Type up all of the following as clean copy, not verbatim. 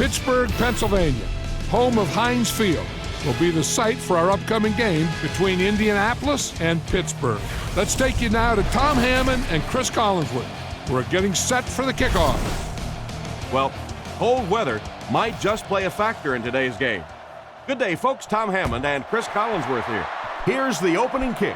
Pittsburgh, Pennsylvania, home of Heinz Field, will be the site for our upcoming game between Indianapolis and Pittsburgh. Let's take you now to Tom Hammond and Chris Collinsworth. We're getting set for the kickoff. Well, cold weather might just play a factor in today's game. Good day, folks. Tom Hammond and Chris Collinsworth here. Here's the opening kick.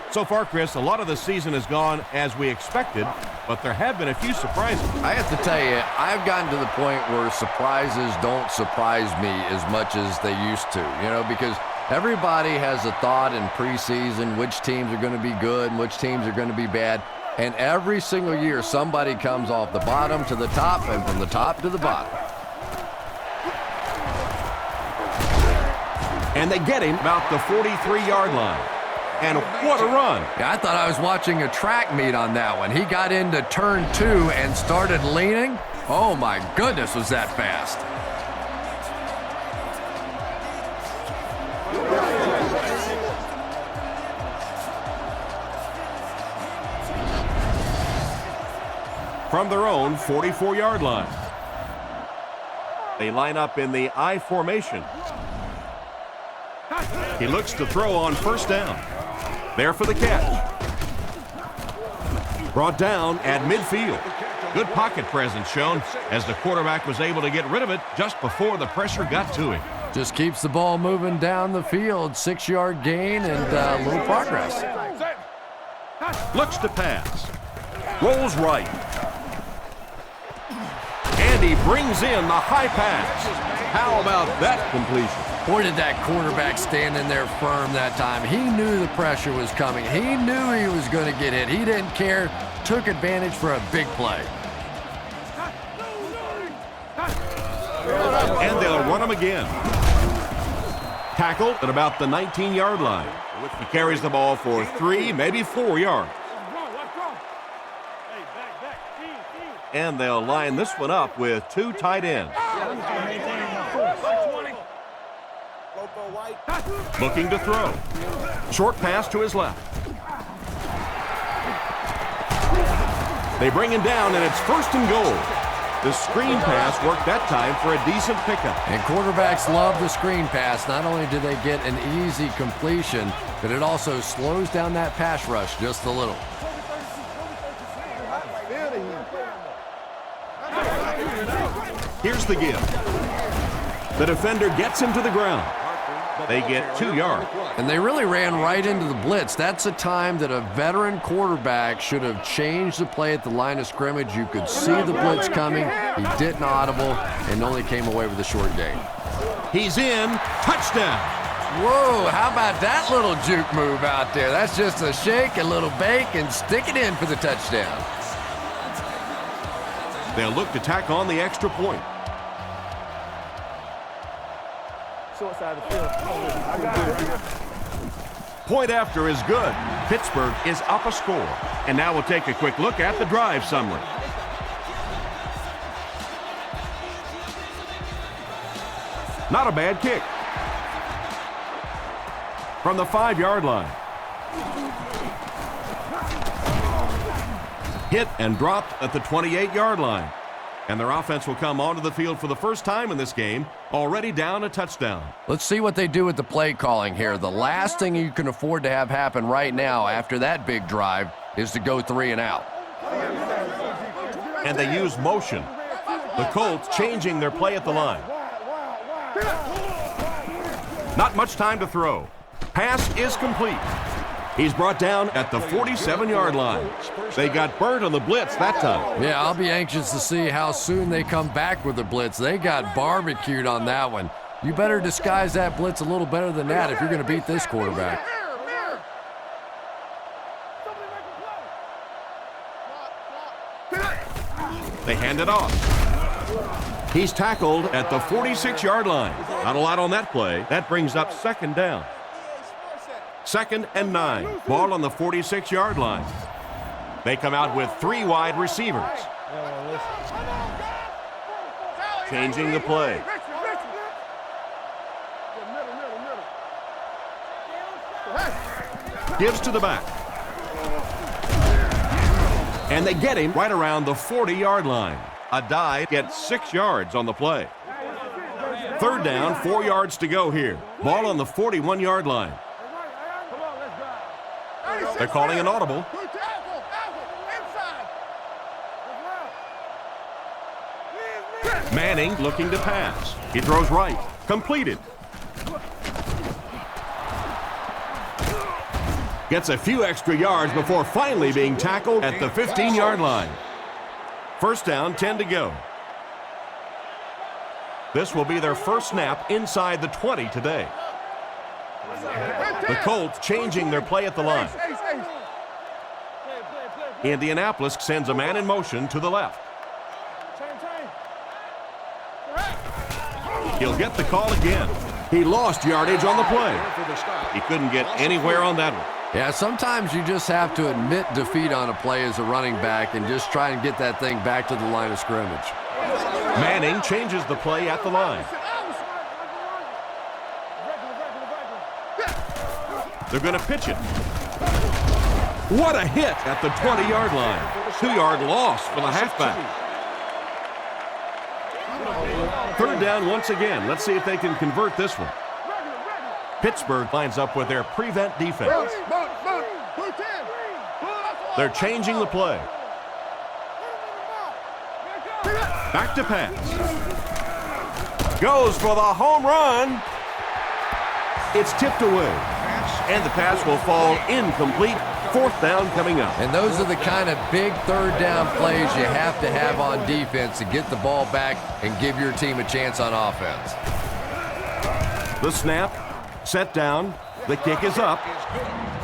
So far, Chris, a lot of the season has gone as we expected, but there have been a few surprises. I have to tell you, I've gotten to the point where surprises don't surprise me as much as they used to, because everybody has a thought in preseason which teams are going to be good and which teams are going to be bad. And every single year, somebody comes off the bottom to the top and from the top to the bottom. And they get him about the 43-yard line. And what a run. Yeah, I thought I was watching a track meet on that one. He got into turn 2 and started leaning. Oh, my goodness, was that fast. From their own 44-yard line. They line up in the I formation. He looks to throw on first down. There for the catch. Brought down at midfield. Good pocket presence shown as the quarterback was able to get rid of it just before the pressure got to him. Just keeps the ball moving down the field. 6-yard gain and a little progress. Looks to pass. Rolls right. And he brings in the high pass. How about that completion? Boy, did that quarterback stand in there firm that time. He knew the pressure was coming. He knew he was going to get hit. He didn't care. Took advantage for a big play. And they'll run him again. Tackled at about the 19-yard line. He carries the ball for 3, maybe 4 yards. And they'll line this one up with 2 tight ends. Looking to throw. Short pass to his left. They bring him down, and it's 1st and goal. The screen pass worked that time for a decent pickup. And quarterbacks love the screen pass. Not only do they get an easy completion, but it also slows down that pass rush just a little. Here's the give. The defender gets him to the ground. They get 2 yards. And they really ran right into the blitz. That's a time that a veteran quarterback should have changed the play at the line of scrimmage. You could see the blitz coming. He didn't audible and only came away with a short gain. He's in. Touchdown. Whoa, how about that little juke move out there? That's just a shake, a little bake, and stick it in for the touchdown. They'll look to tack on the extra point. Short side of the field. Point after is good. Pittsburgh is up a score. And now we'll take a quick look at the drive summary. Not a bad kick. From the 5-yard line. Hit and dropped at the 28-yard line. And their offense will come onto the field for the first time in this game, already down a touchdown. Let's see what they do with the play calling here. The last thing you can afford to have happen right now after that big drive is to go 3 and out. And they use motion. The Colts changing their play at the line. Not much time to throw. Pass is complete. He's brought down at the 47-yard line. They got burnt on the blitz that time. Yeah, I'll be anxious to see how soon they come back with the blitz. They got barbecued on that one. You better disguise that blitz a little better than that if you're going to beat this quarterback. They hand it off. He's tackled at the 46-yard line. Not a lot on that play. That brings up 2nd down. 2nd and 9. Ball on the 46-yard line. They come out with 3 wide receivers. Changing the play. Gives to the back. And they get him right around the 40-yard line. A dive gets 6 yards on the play. Third down, 4 yards to go here. Ball on the 41-yard line. They're calling an audible. Manning looking to pass. He throws right. Completed. Gets a few extra yards before finally being tackled at the 15-yard line. First down, 10 to go. This will be their first snap inside the 20 today. The Colts changing their play at the line. Indianapolis sends a man in motion to the left. He'll get the call again. He lost yardage on the play. He couldn't get anywhere on that one. Yeah, sometimes you just have to admit defeat on a play as a running back and just try and get that thing back to the line of scrimmage. Manning changes the play at the line. They're going to pitch it. What a hit at the 20-yard line. 2-yard loss for the halfback. Third down once again. Let's see if they can convert this one. Pittsburgh lines up with their prevent defense. They're changing the play. Back to pass. Goes for the home run. It's tipped away. And the pass will fall incomplete. Fourth down coming up. And those are the kind of big third down plays you have to have on defense to get the ball back and give your team a chance on offense. The snap, set down, the kick is up.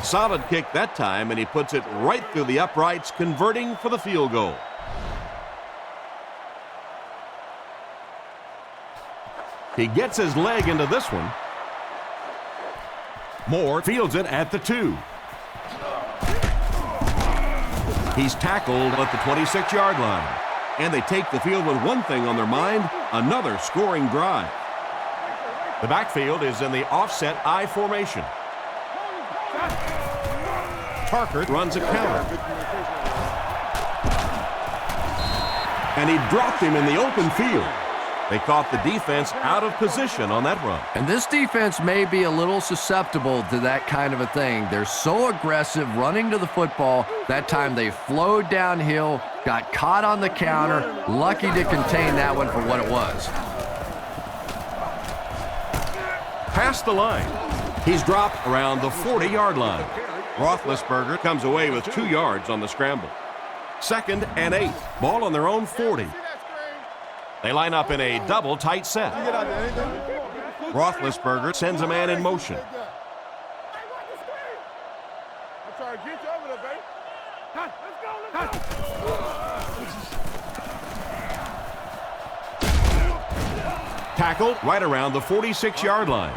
Solid kick that time, and he puts it right through the uprights, converting for the field goal. He gets his leg into this one. Moore fields it at the 2. He's tackled at the 26-yard line. And they take the field with one thing on their mind, another scoring drive. The backfield is in the offset I formation. Parker runs a counter. And he dropped him in the open field. They caught the defense out of position on that run. And this defense may be a little susceptible to that kind of a thing. They're so aggressive running to the football. That time they flowed downhill, got caught on the counter, lucky to contain that one for what it was. Past the line. He's dropped around the 40-yard line. Roethlisberger comes away with 2 yards on the scramble. 2nd and 8. Ball on their own 40. They line up in a double tight set. Roethlisberger sends a man in motion. Tackled right around the 46-yard line.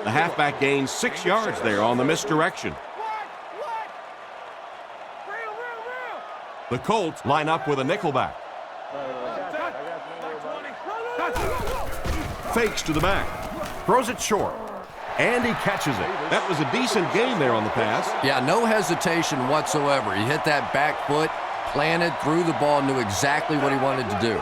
The halfback gains 6 yards there on the misdirection. The Colts line up with a nickelback. Fakes to the back. Throws it short. And he catches it. That was a decent gain there on the pass. Yeah, no hesitation whatsoever. He hit that back foot, planted, threw the ball, knew exactly what he wanted to do.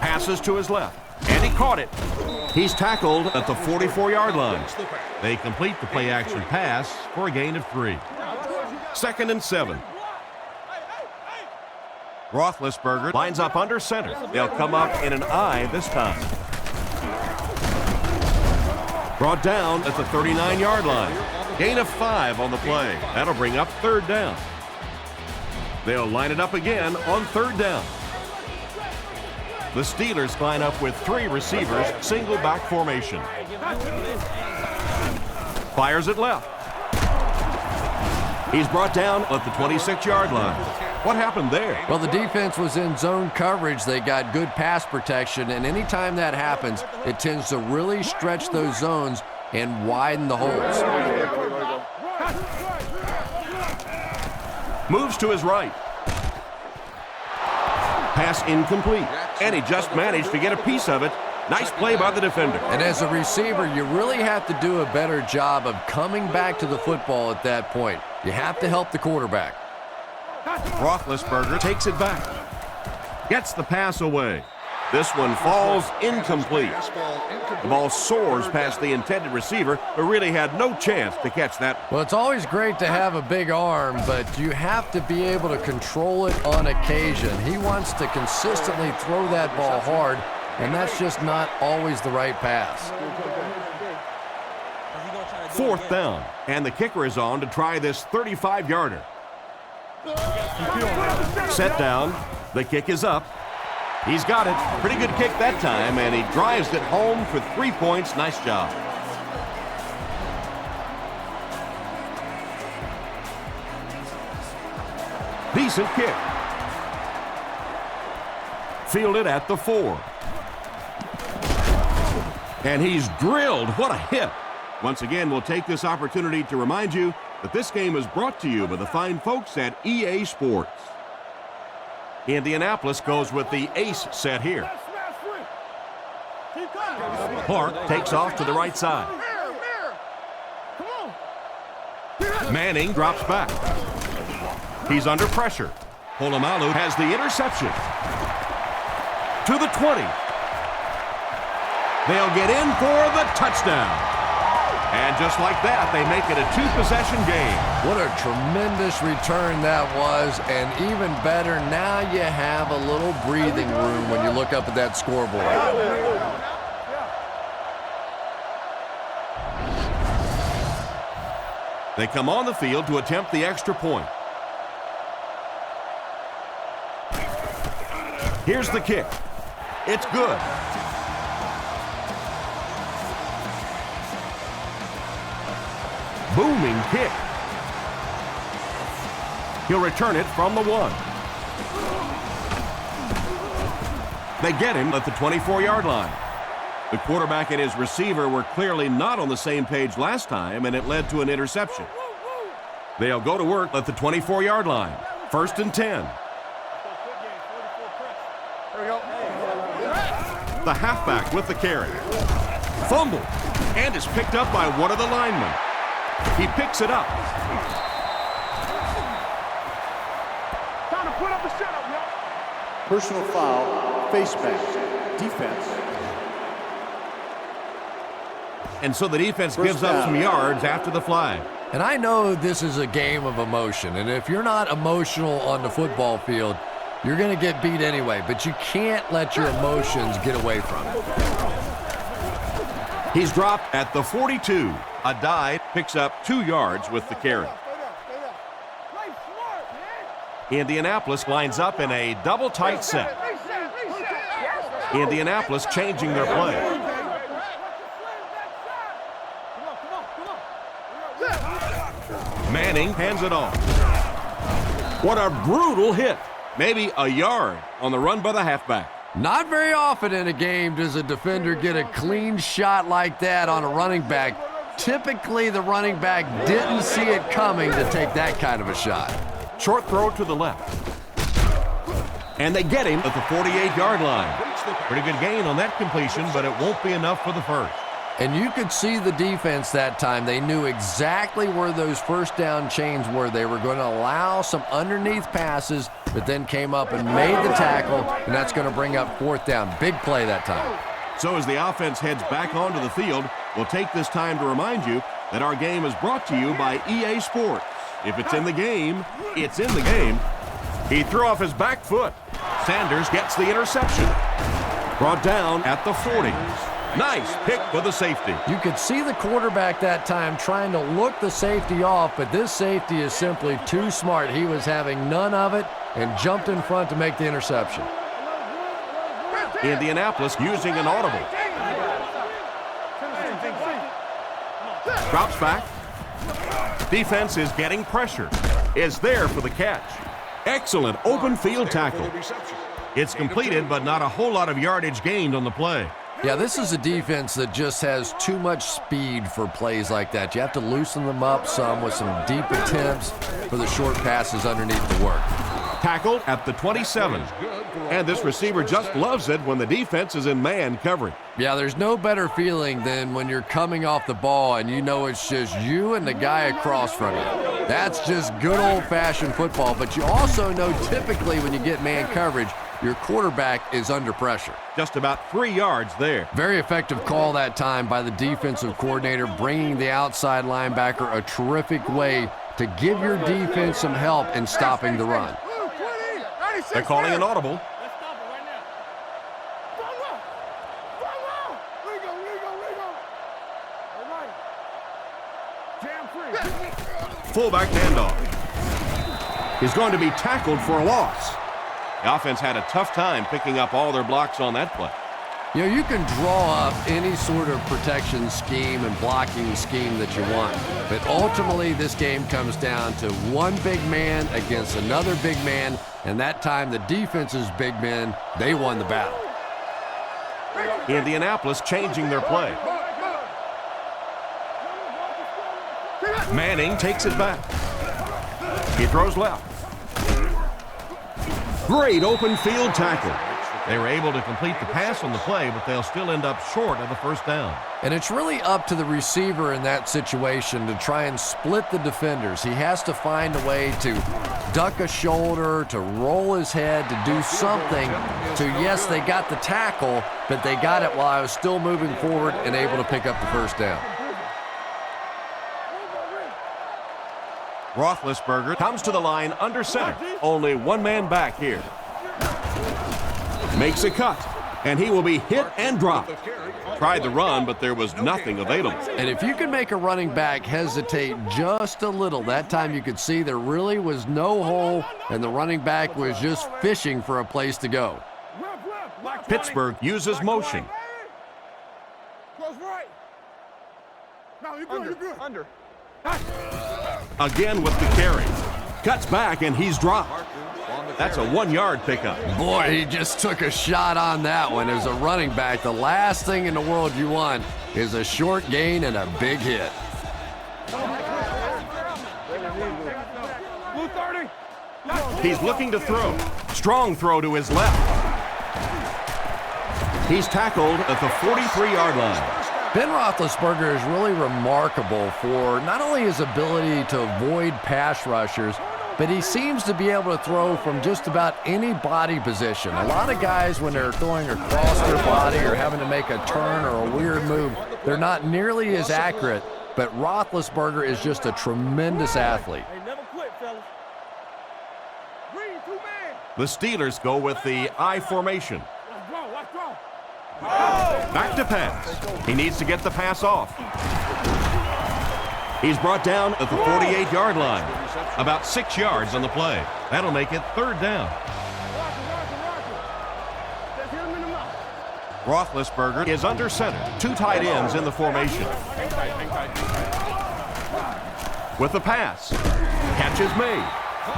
Passes to his left. And he caught it. He's tackled at the 44-yard line. They complete the play-action pass for a gain of 3. 2nd and 7. Roethlisberger lines up under center. They'll come up in an I this time. Brought down at the 39-yard line. Gain of 5 on the play. That'll bring up 3rd down. They'll line it up again on 3rd down. The Steelers line up with 3 receivers, single back formation. Fires it left. He's brought down at the 26-yard line. What happened there? Well, the defense was in zone coverage. They got good pass protection, and anytime that happens, it tends to really stretch those zones and widen the holes. Moves to his right. Pass incomplete, and he just managed to get a piece of it. Nice play by the defender. And as a receiver, you really have to do a better job of coming back to the football at that point. You have to help the quarterback. Roethlisberger takes it back. Gets the pass away. This one falls incomplete. The ball soars past the intended receiver, who really had no chance to catch that. Well, it's always great to have a big arm, but you have to be able to control it on occasion. He wants to consistently throw that ball hard, and that's just not always the right pass. 4th down, and the kicker is on to try this 35-yarder. Set down. The kick is up. He's got it. Pretty good kick that time, and he drives it home for 3 points. Nice job. Decent kick. Fielded at the 4. And he's drilled. What a hit. Once again, we'll take this opportunity to remind you that this game is brought to you by the fine folks at EA Sports. Indianapolis goes with the ace set here. Clark takes off to the right side. Manning drops back. He's under pressure. Polamalu has the interception. To the 20. They'll get in for the touchdown. And just like that, they make it a 2-possession game. What a tremendous return that was, and even better, now you have a little breathing room when you look up at that scoreboard. They come on the field to attempt the extra point. Here's the kick. It's good. Booming kick. He'll return it from the 1. They get him at the 24-yard line. The quarterback and his receiver were clearly not on the same page last time, and it led to an interception. They'll go to work at the 24-yard line. 1st and 10. The halfback with the carry. Fumble. And is picked up by one of the linemen. He picks it up. Time to put up a setup, yo. Personal foul, face mask, defense. And so the defense gives up some yards after the flag. And I know this is a game of emotion, and if you're not emotional on the football field, you're going to get beat anyway, but you can't let your emotions get away from it. He's dropped at the 42. A dive picks up 2 yards with the carry. Indianapolis lines up in a double tight set. Indianapolis changing their play. Manning hands it off. What a brutal hit. Maybe a yard on the run by the halfback. Not very often in a game does a defender get a clean shot like that on a running back. Typically, the running back didn't see it coming to take that kind of a shot. Short throw to the left. And they get him at the 48-yard line. Pretty good gain on that completion, but it won't be enough for the first. And you could see the defense that time. They knew exactly where those first down chains were. They were going to allow some underneath passes, but then came up and made the tackle, and that's going to bring up 4th down. Big play that time. So as the offense heads back onto the field, we'll take this time to remind you that our game is brought to you by EA Sports. If it's in the game, it's in the game. He threw off his back foot. Sanders gets the interception. Brought down at the 40. Nice pick for the safety. You could see the quarterback that time trying to look the safety off, but this safety is simply too smart. He was having none of it and jumped in front to make the interception. Indianapolis using an audible. Drops back. Defense is getting pressure. Is there for the catch. Excellent open field tackle. It's completed, but not a whole lot of yardage gained on the play. Yeah, this is a defense that just has too much speed for plays like that. You have to loosen them up some with some deep attempts for the short passes underneath the work. Tackled at the 27. And this receiver just loves it when the defense is in man covering. Yeah, there's no better feeling than when you're coming off the ball and you know it's just you and the guy across from you. That's just good old-fashioned football. But you also know typically when you get man coverage, your quarterback is under pressure. Just about 3 yards there. Very effective call that time by the defensive coordinator, bringing the outside linebacker a terrific way to give your defense some help in stopping the run. They're calling an audible. Fullback handoff. He's going to be tackled for a loss. The offense had a tough time picking up all their blocks on that play. You know, you can draw up any sort of protection scheme and blocking scheme that you want, but ultimately this game comes down to one big man against another big man, and that time the defense's big men, they won the battle. Indianapolis changing their play. Manning takes it back. He throws left. Great open field tackle. They were able to complete the pass on the play, but they'll still end up short of the first down. And it's really up to the receiver in that situation to try and split the defenders. He has to find a way to duck a shoulder, to roll his head, to do something to, yes, they got the tackle, but they got it while I was still moving forward and able to pick up the first down. Roethlisberger comes to the line under center. Only one man back here. Makes a cut, and he will be hit and dropped. Tried the run, but there was nothing available. And if you can make a running back hesitate just a little, that time you could see there really was no hole, and the running back was just fishing for a place to go. Pittsburgh uses motion. Under. Again with the carry. Cuts back, and he's dropped. That's a 1-yard pickup. Boy, he just took a shot on that one. As a running back, the last thing in the world you want is a short gain and a big hit. He's looking to throw. Strong throw to his left. He's tackled at the 43-yard line. Ben Roethlisberger is really remarkable for not only his ability to avoid pass rushers, but he seems to be able to throw from just about any body position. A lot of guys, when they're throwing across their body or having to make a turn or a weird move, they're not nearly as accurate, but Roethlisberger is just a tremendous athlete. The Steelers go with the I formation. Back to pass. He needs to get the pass off. He's brought down at the 48-yard line. About 6 yards on the play. That'll make it 3rd down. Roethlisberger is under center. 2 tight ends in the formation. With the pass. Catch is made.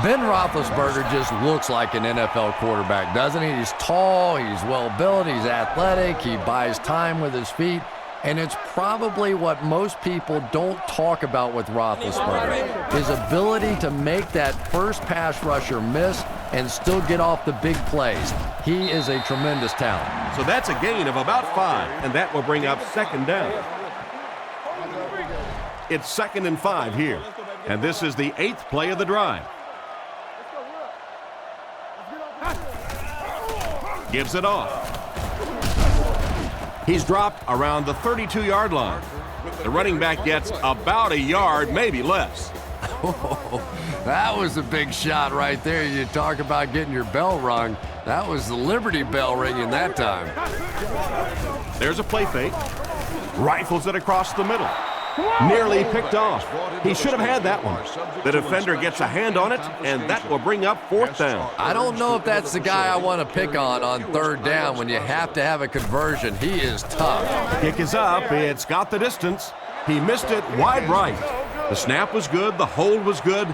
Ben Roethlisberger just looks like an NFL quarterback, doesn't he? He's tall, he's well-built, he's athletic, he buys time with his feet, and it's probably what most people don't talk about with Roethlisberger, his ability to make that first pass rusher miss and still get off the big plays. He is a tremendous talent. So that's a gain of about 5, and that will bring up 2nd down. It's 2nd and 5 here, and this is the 8th play of the drive. Gives it off. He's dropped around the 32-yard line. The running back gets about a yard, maybe less. Oh, that was a big shot right there. You talk about getting your bell rung. That was the Liberty Bell ringing that time. There's a play fake. Rifles it across the middle. Nearly picked off. He should have had that one. The defender gets a hand on it, and that will bring up 4th down. I don't know if that's the guy I want to pick on 3rd down when you have to have a conversion. He is tough. Kick is up. It's got the distance. He missed it wide right. The snap was good. The hold was good.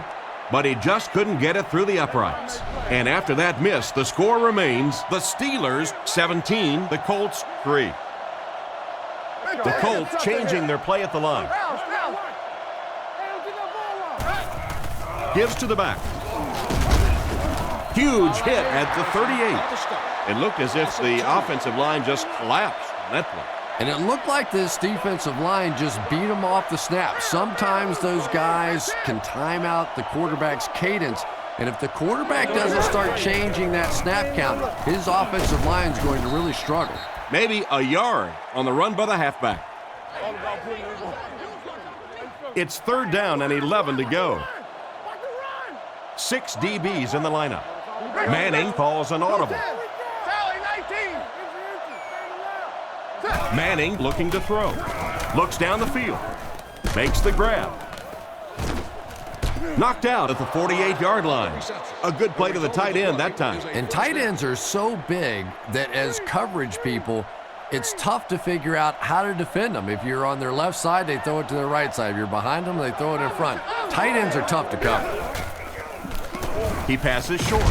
But he just couldn't get it through the uprights. And after that miss, the score remains the Steelers 17, the Colts 3. The Colts changing their play at the line. Gives to the back. Huge hit at the 38. It looked as if the offensive line just collapsed on that play. And it looked like this defensive line just beat them off the snap. Sometimes those guys can time out the quarterback's cadence. And if the quarterback doesn't start changing that snap count, his offensive line is going to really struggle. Maybe a yard on the run by the halfback. It's 3rd down and 11 to go. 6 DBs in the lineup. Manning calls an audible. Manning looking to throw. Looks down the field. Makes the grab. Knocked out at the 48-yard line. A good play to the tight end that time. And tight ends are so big that as coverage people, it's tough to figure out how to defend them. If you're on their left side, they throw it to their right side. If you're behind them, they throw it in front. Tight ends are tough to cover. He passes short.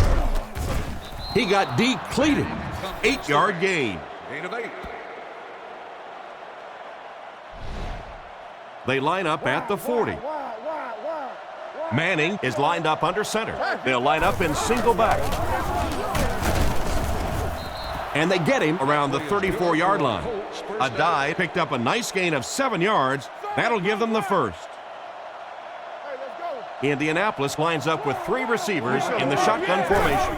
He got depleted. 8-yard gain. Gain of 8. They line up at the 40. Manning is lined up under center. They'll line up in single back. And they get him around the 34-yard line. A dive picked up a nice gain of 7 yards. That'll give them the first. Indianapolis lines up with 3 receivers in the shotgun formation.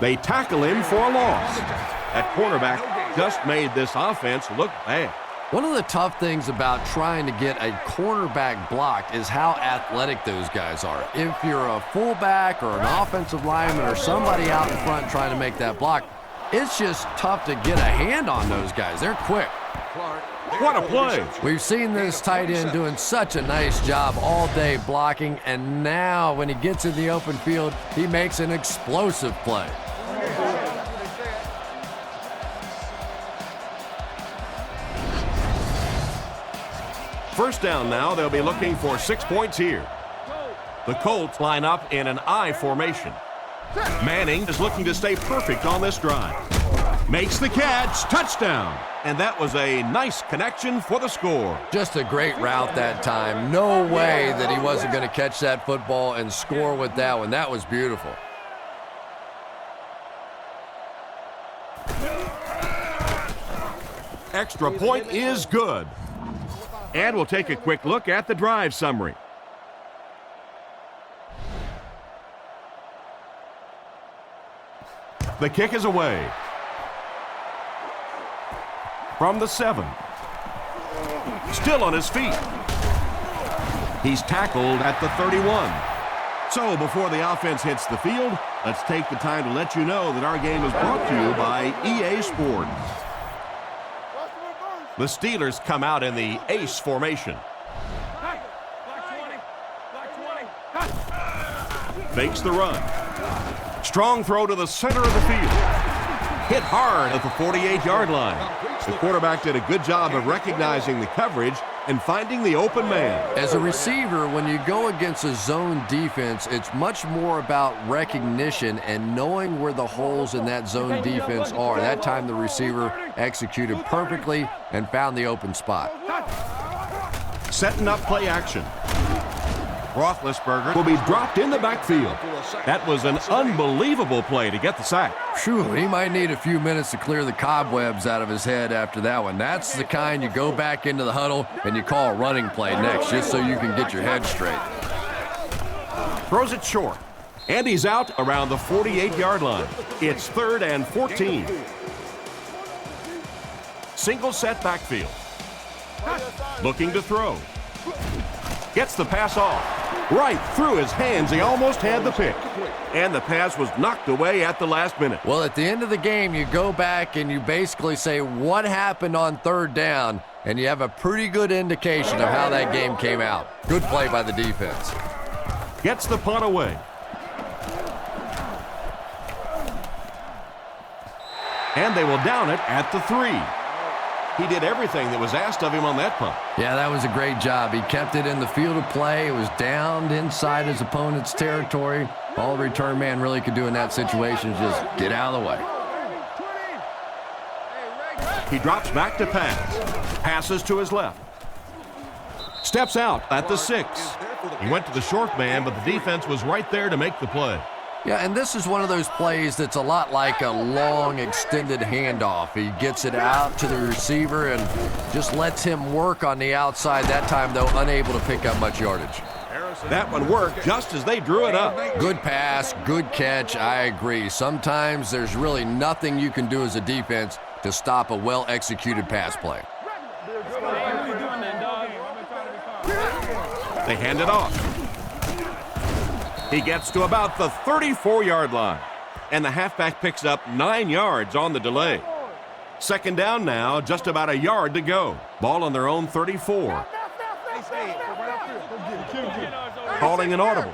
They tackle him for a loss. That cornerback just made this offense look bad. One of the tough things about trying to get a cornerback blocked is how athletic those guys are. If you're a fullback or an offensive lineman or somebody out in front trying to make that block, it's just tough to get a hand on those guys. They're quick. What a play. We've seen this tight end doing such a nice job all day blocking, and now when he gets in the open field, he makes an explosive play. First down now. They'll be looking for 6 points here. The Colts line up in an I formation. Manning is looking to stay perfect on this drive. Makes the catch. Touchdown. And that was a nice connection for the score. Just a great route that time. No way that he wasn't going to catch that football and score with that one. That was beautiful. Extra point is good. And we'll take a quick look at the drive summary. The kick is away. From the 7. Still on his feet. He's tackled at the 31. So before the offense hits the field, let's take the time to let you know that our game is brought to you by EA Sports. The Steelers come out in the ace formation. Fakes the run. Strong throw to the center of the field. Hit hard at the 48-yard line. The quarterback did a good job of recognizing the coverage and finding the open man. As a receiver, when you go against a zone defense, it's much more about recognition and knowing where the holes in that zone defense are. That time the receiver executed perfectly and found the open spot. Setting up play action. Roethlisberger will be dropped in the backfield. That was an unbelievable play to get the sack. Phew, he might need a few minutes to clear the cobwebs out of his head after that one. That's the kind you go back into the huddle and you call a running play next just so you can get your head straight. Throws it short. And he's out around the 48-yard line. It's 3rd and 14. Single set backfield. Looking to throw. Gets the pass off. Right through his hands. He almost had the pick. And the pass was knocked away at the last minute. Well, at the end of the game, you go back and you basically say what happened on 3rd down, and you have a pretty good indication of how that game came out. Good play by the defense. Gets the punt away. And they will down it at the 3. He did everything that was asked of him on that punt. Yeah, that was a great job. He kept it in the field of play. It was down inside his opponent's territory. All the return man really could do in that situation is just get out of the way. He drops back to pass. Passes to his left. Steps out at the 6. He went to the short man, but the defense was right there to make the play. Yeah, and this is one of those plays that's a lot like a long, extended handoff. He gets it out to the receiver and just lets him work on the outside. That time, though, unable to pick up much yardage. That one worked just as they drew it up. Good pass, good catch, I agree. Sometimes there's really nothing you can do as a defense to stop a well-executed pass play. They hand it off. He gets to about the 34-yard line, and the halfback picks up 9 yards on the delay. Second down now, just about a yard to go. Ball on their own 34. Calling an audible.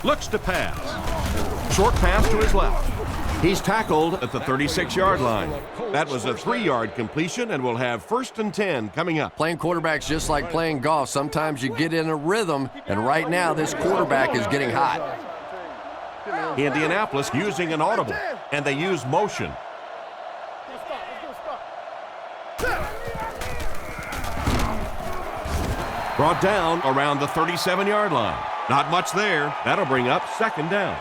Looks to pass. Short pass to his left. He's tackled at the 36-yard line. That was a 3-yard completion, and we'll have 1st and 10 coming up. Playing quarterback's just like playing golf. Sometimes you get in a rhythm, and right now this quarterback is getting hot. Indianapolis using an audible, and they use motion. Brought down around the 37-yard line. Not much there. That'll bring up 2nd down.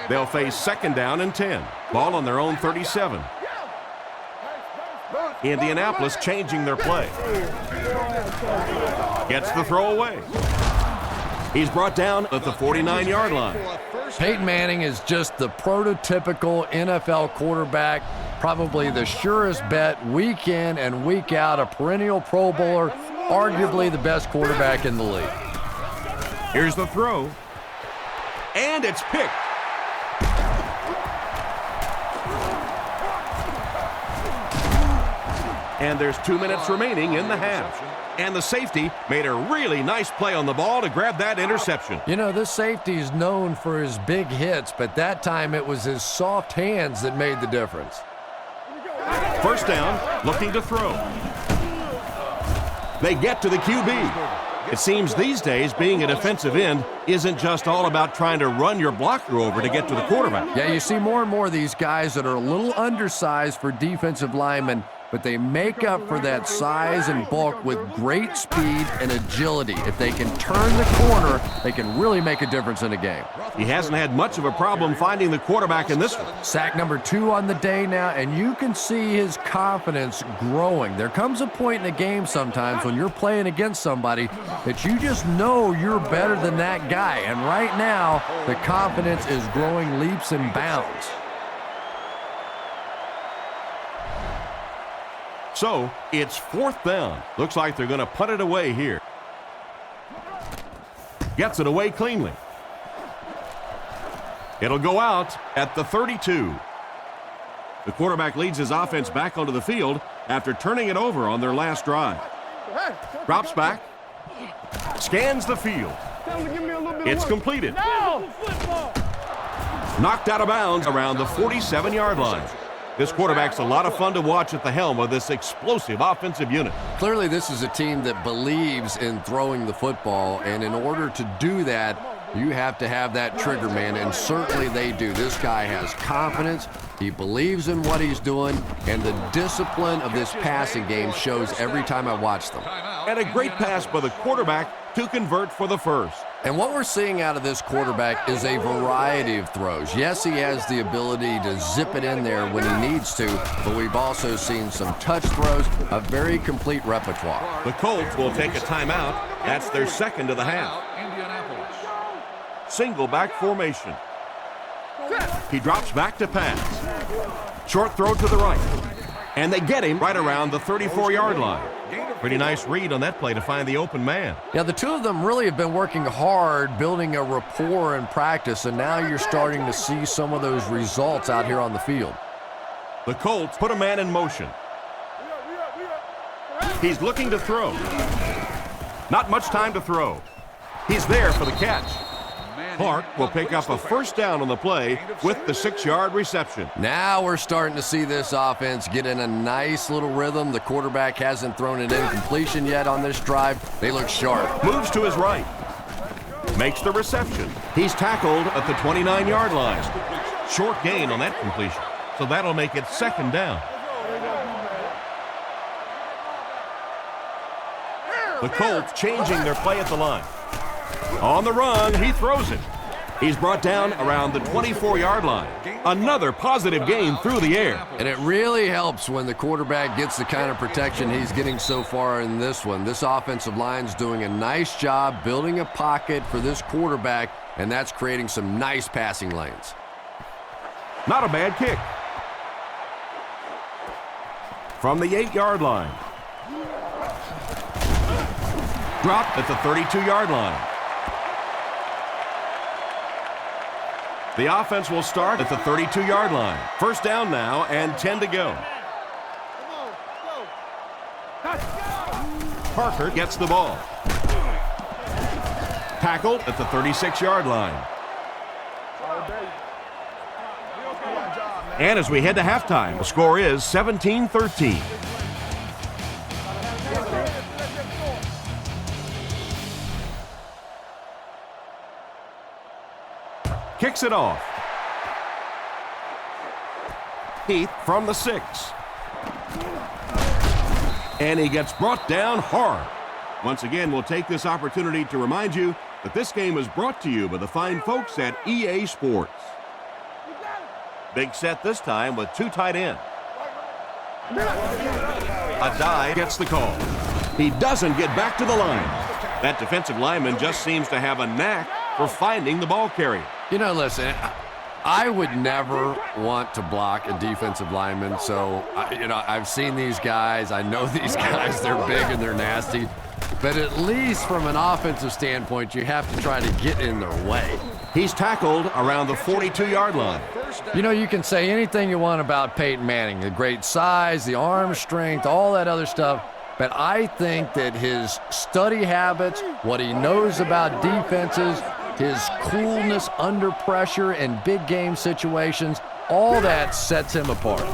They'll face 2nd down and 10. Ball on their own 37. Indianapolis changing their play. Gets the throw away. He's brought down at the 49-yard line. Peyton Manning is just the prototypical NFL quarterback, probably the surest bet week in and week out, a perennial Pro Bowler, arguably the best quarterback in the league. Here's the throw. And it's picked. And there's 2 minutes remaining in the half. And the safety made a really nice play on the ball to grab that interception. You know, this safety is known for his big hits, but that time it was his soft hands that made the difference. First down, looking to throw. They get to the QB. It seems these days being a defensive end isn't just all about trying to run your blocker over to get to the quarterback. Yeah, you see more and more of these guys that are a little undersized for defensive linemen, but they make up for that size and bulk with great speed and agility. If they can turn the corner, they can really make a difference in a game. He hasn't had much of a problem finding the quarterback in this one. Sack number 2 on the day now, and you can see his confidence growing. There comes a point in a game sometimes when you're playing against somebody that you just know you're better than that guy, and right now the confidence is growing leaps and bounds. So, it's 4th down. Looks like they're going to punt it away here. Gets it away cleanly. It'll go out at the 32. The quarterback leads his offense back onto the field after turning it over on their last drive. Drops back. Scans the field. It's completed. Knocked out of bounds around the 47-yard line. This quarterback's a lot of fun to watch at the helm of this explosive offensive unit. Clearly, this is a team that believes in throwing the football, and in order to do that, you have to have that trigger man, and certainly they do. This guy has confidence, he believes in what he's doing, and the discipline of this passing game shows every time I watch them. And a great pass by the quarterback to convert for the first. And what we're seeing out of this quarterback is a variety of throws. Yes, he has the ability to zip it in there when he needs to, but we've also seen some touch throws, a very complete repertoire. The Colts will take a timeout. That's their 2nd of the half. Single back formation. He drops back to pass. Short throw to the right. And they get him right around the 34-yard line. Pretty nice read on that play to find the open man. Yeah, the two of them really have been working hard, building a rapport in practice, and now you're starting to see some of those results out here on the field. The Colts put a man in motion. He's looking to throw. Not much time to throw. He's there for the catch. Clark will pick up a first down on the play with the 6-yard reception. Now we're starting to see this offense get in a nice little rhythm. The quarterback hasn't thrown it in completion yet on this drive. They look sharp. Moves to his right. Makes the reception. He's tackled at the 29-yard line. Short gain on that completion. So that'll make it 2nd down. The Colts changing their play at the line. On the run, he throws it. He's brought down around the 24-yard line. Another positive gain through the air. And it really helps when the quarterback gets the kind of protection he's getting so far in this one. This offensive line's doing a nice job building a pocket for this quarterback, and that's creating some nice passing lanes. Not a bad kick. From the 8-yard line. Dropped at the 32-yard line. The offense will start at the 32-yard line. First down now and 10 to go. Parker gets the ball. Tackled at the 36-yard line. And as we head to halftime, the score is 17-13. Kicks it off. Heath from the 6. And he gets brought down hard. Once again, we'll take this opportunity to remind you that this game is brought to you by the fine folks at EA Sports. Big set this time with 2 tight ends. A dive gets the call. He doesn't get back to the line. That defensive lineman just seems to have a knack for finding the ball carrier. You know, listen, I would never want to block a defensive lineman. So, I've seen these guys. I know these guys. They're big and they're nasty. But at least from an offensive standpoint, you have to try to get in their way. He's tackled around the 42-yard line. You know, you can say anything you want about Peyton Manning, the great size, the arm strength, all that other stuff. But I think that his study habits, what he knows about defenses, his coolness under pressure in big game situations, all that sets him apart.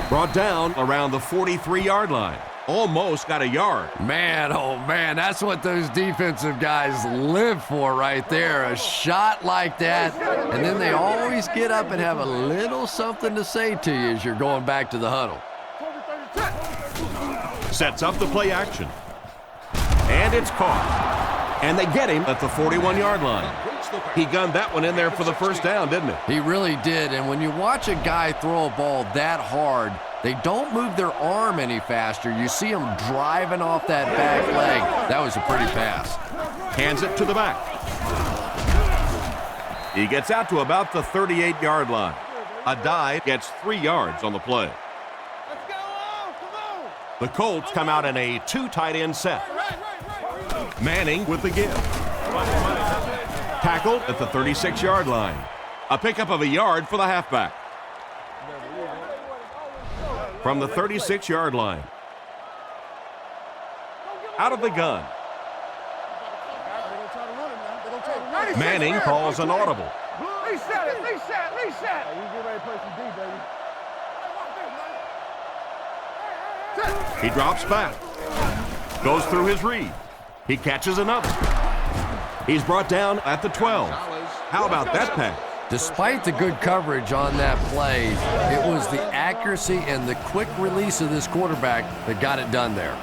Brought down around the 43-yard line. Almost got a yard. Man, oh man, that's what those defensive guys live for right there. A shot like that, and then they always get up and have a little something to say to you as you're going back to the huddle. Sets up the play action. And it's caught. And they get him at the 41-yard line. He gunned that one in there for the first down, didn't he? He really did, and when you watch a guy throw a ball that hard, they don't move their arm any faster. You see them driving off that back leg. That was a pretty pass. Hands it to the back. He gets out to about the 38-yard line. A dive gets 3 yards on the play. The Colts come out in a 2 tight end set. Manning with the give. Tackled at the 36-yard line. A pickup of a yard for the halfback. From the 36-yard line. Out of the gun. Manning calls an audible. Reset it, reset. You get ready to play some D, baby. He drops back. Goes through his read. He catches another. He's brought down at the 12. How about that pass? Despite the good coverage on that play, it was the accuracy and the quick release of this quarterback that got it done there.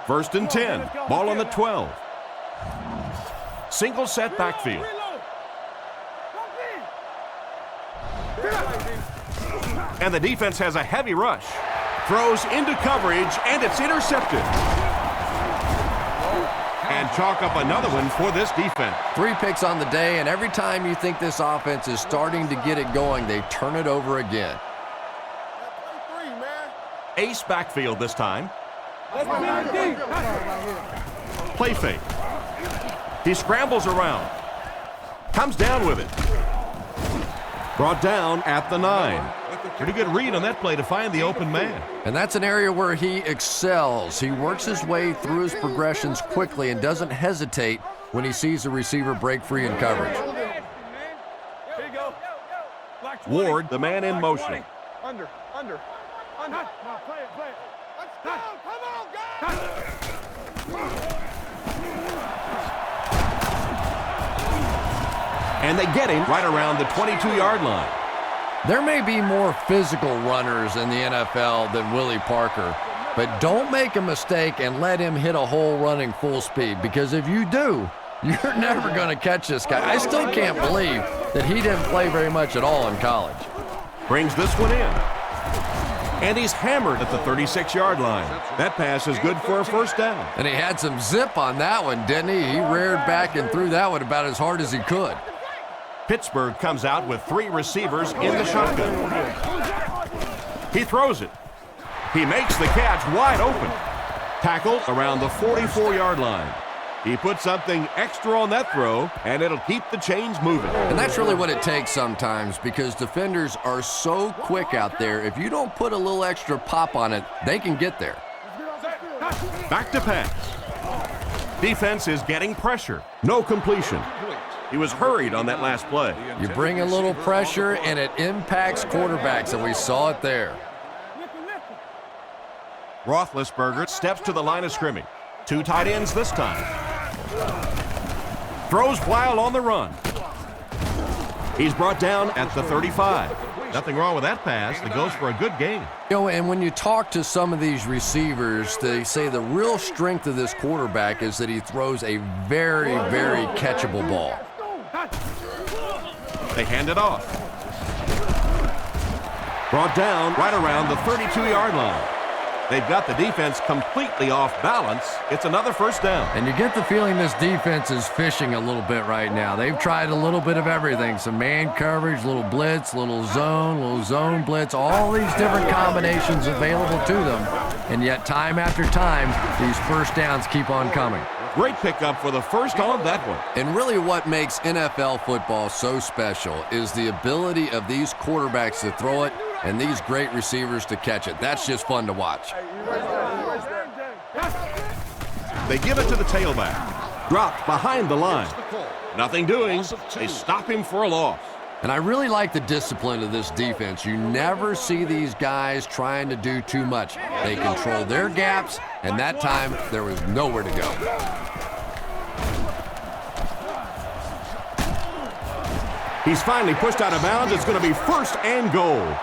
First and 10. Ball on the 12. Single set backfield. And the defense has a heavy rush. Throws into coverage, and it's intercepted. And chalk up another one for this defense. 3 picks on the day, and every time you think this offense is starting to get it going, they turn it over again. Ace backfield this time. Play fake. He scrambles around. Comes down with it. Brought down at the 9. Pretty good read on that play to find the open man. And that's an area where he excels. He works his way through his progressions quickly and doesn't hesitate when he sees the receiver break free in coverage. Ward, the man in motion. Under. No, play it. Let's go, come on, guys! And they get him right around the 22-yard line. There may be more physical runners in the NFL than Willie Parker, but don't make a mistake and let him hit a hole running full speed, because if you do, you're never going to catch this guy. I still can't believe that he didn't play very much at all in college. Brings this one in. And he's hammered at the 36-yard line. That pass is good for a first down. And he had some zip on that one, didn't he? He reared back and threw that one about as hard as he could. Pittsburgh comes out with 3 receivers in the shotgun. He throws it. He makes the catch wide open. Tackled around the 44-yard line. He put something extra on that throw, and it'll keep the chains moving. And that's really what it takes sometimes, because defenders are so quick out there. If you don't put a little extra pop on it, they can get there. Back to pass. Defense is getting pressure. No completion. He was hurried on that last play. You bring a little pressure, and it impacts quarterbacks, and we saw it there. Roethlisberger steps to the line of scrimmage. 2 tight ends this time. Throws while on the run. He's brought down at the 35. Nothing wrong with that pass. It goes for a good gain. You know, and when you talk to some of these receivers, they say the real strength of this quarterback is that he throws a very, very catchable ball. They hand it off. Brought down right around the 32-yard line. They've got the defense completely off balance. It's another first down. And you get the feeling this defense is fishing a little bit right now. They've tried a little bit of everything. Some man coverage, little blitz, little zone blitz, all these different combinations available to them. And yet time after time, these first downs keep on coming. Great pickup for the first on that one. And really what makes NFL football so special is the ability of these quarterbacks to throw it and these great receivers to catch it. That's just fun to watch. They give it to the tailback. Dropped behind the line. Nothing doing. They stop him for a loss. And I really like the discipline of this defense. You never see these guys trying to do too much. They control their gaps, and that time there was nowhere to go. He's finally pushed out of bounds. It's going to be first and goal.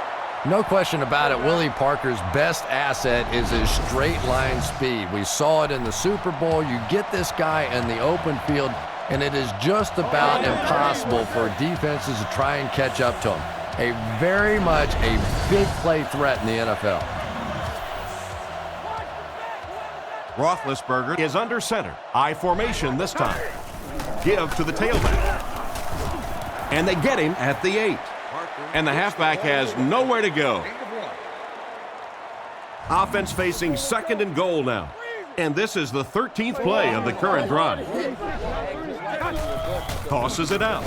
No question about it, Willie Parker's best asset is his straight line speed. We saw it in the Super Bowl. You get this guy in the open field, and it is just about impossible for defenses to try and catch up to him. Very much a big play threat in the NFL. Roethlisberger is under center. I formation this time. Give to the tailback. And they get him at the 8. And the halfback has nowhere to go. Offense facing second and goal now. And this is the 13th play of the current drive. Tosses it out.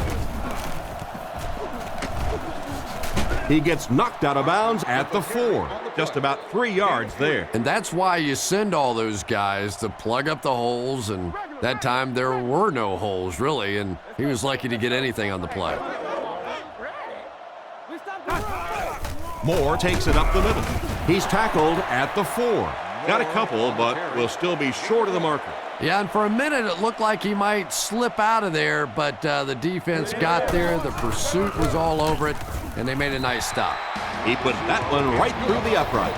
He gets knocked out of bounds at the 4. Just about 3 yards there. And that's why you send all those guys to plug up the holes, and that time there were no holes, really, and he was lucky to get anything on the play. Moore takes it up the middle. He's tackled at the 4. Got a couple, but will still be short of the marker. Yeah, and for a minute it looked like he might slip out of there, but the defense got there. The pursuit was all over it, and they made a nice stop. He put that one right through the upright.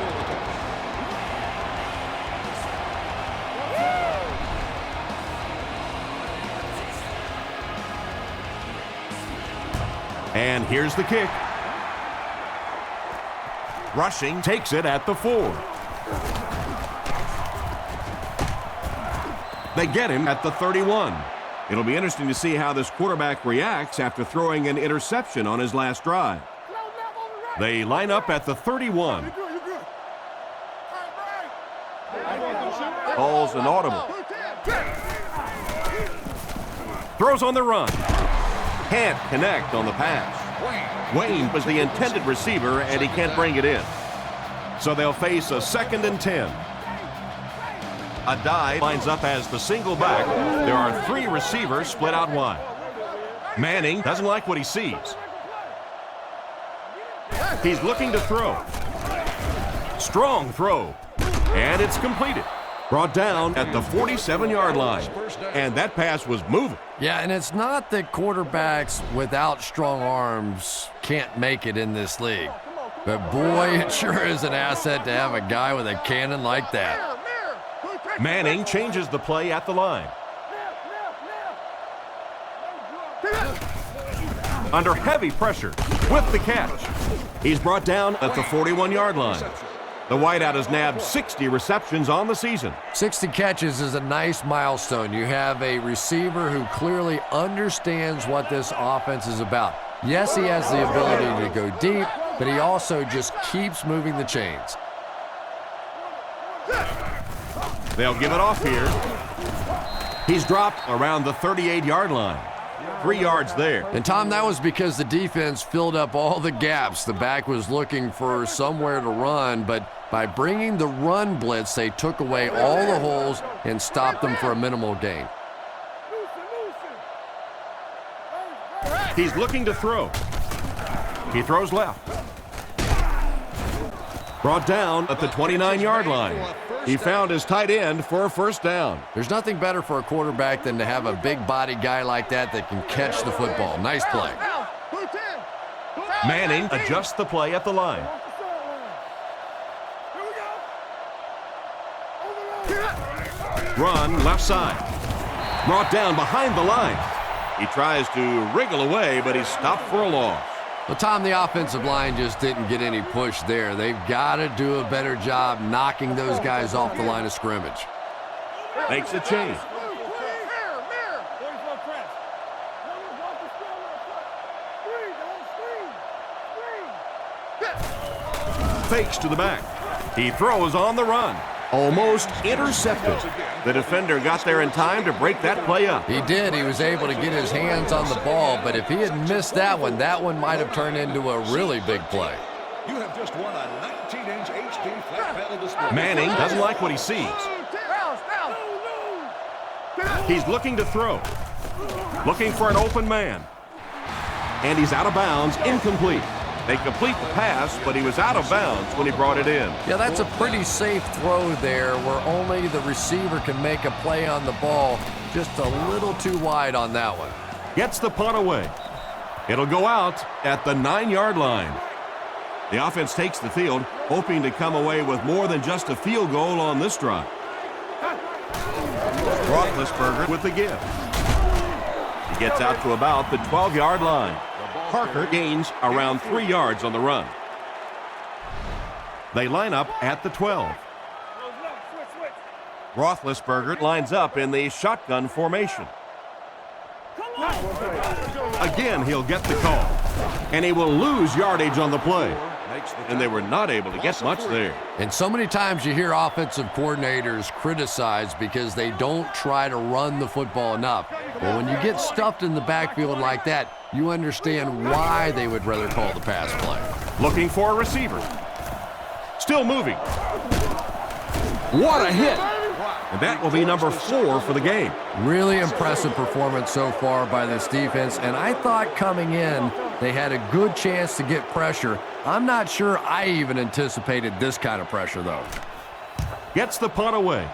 And here's the kick. Rushing takes it at the 4. They get him at the 31. It'll be interesting to see how this quarterback reacts after throwing an interception on his last drive. They line up at the 31. Calls an audible. Throws on the run. Can't connect on the pass. Wayne was the intended receiver, and he can't bring it in. So they'll face a 2nd and 10. A dive lines up as the single back. There are 3 receivers split out wide. Manning doesn't like what he sees. He's looking to throw. Strong throw. And it's completed. Brought down at the 47-yard line. And that pass was moving. Yeah, and it's not that quarterbacks without strong arms can't make it in this league. But boy, it sure is an asset to have a guy with a cannon like that. Manning changes the play at the line. Under heavy pressure with the catch. He's brought down at the 41-yard line. The wideout has nabbed 60 receptions on the season. 60 catches is a nice milestone. You have a receiver who clearly understands what this offense is about. Yes, he has the ability to go deep, but he also just keeps moving the chains. They'll give it off here. He's dropped around the 38-yard line. 3 yards there. And Tom, that was because the defense filled up all the gaps. The back was looking for somewhere to run, but by bringing the run blitz, they took away all the holes and stopped them for a minimal gain. He's looking to throw. He throws left. Brought down at the 29-yard line. He found his tight end for a first down. There's nothing better for a quarterback than to have a big body guy like that can catch the football. Nice play. Manning adjusts the play at the line. Run left side. Brought down behind the line. He tries to wriggle away, but he's stopped for a loss. Well, Tom, the offensive line just didn't get any push there. They've got to do a better job knocking those guys off the line of scrimmage. Makes a change. Fakes to the back. He throws on the run. Almost intercepted. The defender got there in time to break that play up. He did. He was able to get his hands on the ball, but if he had missed that one might have turned into a really big play. You have just won a 19-inch HD flat panel display. Manning doesn't like what he sees. He's looking to throw. Looking for an open man. And he's out of bounds, incomplete. They complete the pass, but he was out of bounds when he brought it in. Yeah, that's a pretty safe throw there where only the receiver can make a play on the ball. Just a little too wide on that one. Gets the punt away. It'll go out at the 9-yard line. The offense takes the field, hoping to come away with more than just a field goal on this drive. Roethlisberger with the give. He gets out to about the 12-yard line. Parker gains around 3 yards on the run. They line up at the 12. Roethlisberger lines up in the shotgun formation. Again, he'll get the call. And he will lose yardage on the play. And they were not able to get much there. And so many times you hear offensive coordinators criticized because they don't try to run the football enough. Well, when you get stuffed in the backfield like that, you understand why they would rather call the pass play. Looking for a receiver. Still moving. What a hit. And that will be number 4 for the game. Really impressive performance so far by this defense. And I thought coming in, they had a good chance to get pressure. I'm not sure I even anticipated this kind of pressure, though. Gets the punt away.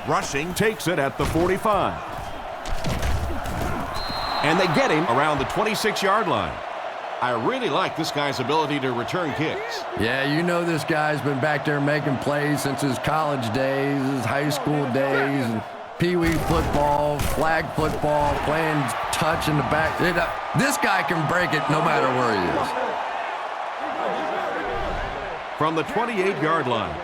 Rushing takes it at the 45. And they get him around the 26-yard line. I really like this guy's ability to return kicks. Yeah, you know this guy's been back there making plays since his college days, his high school days, and pee-wee football, flag football, playing touch in the back. This guy can break it no matter where he is. From the 28-yard line,